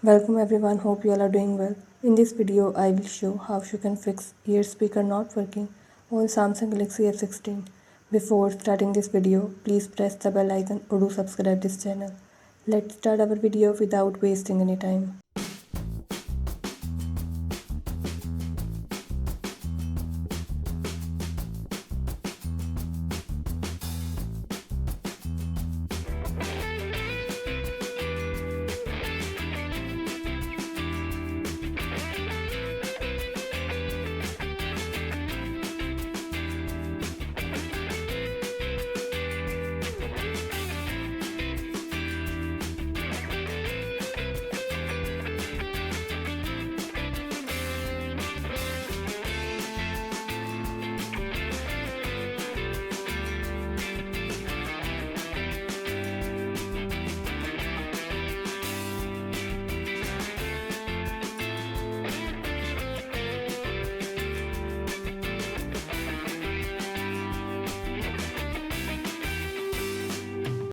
Welcome everyone, hope you all are doing well. In this video, I will show how you can fix ear speaker not working on Samsung Galaxy F16. Before starting this video, please press the bell icon or do subscribe this channel. Let's start our video without wasting any time.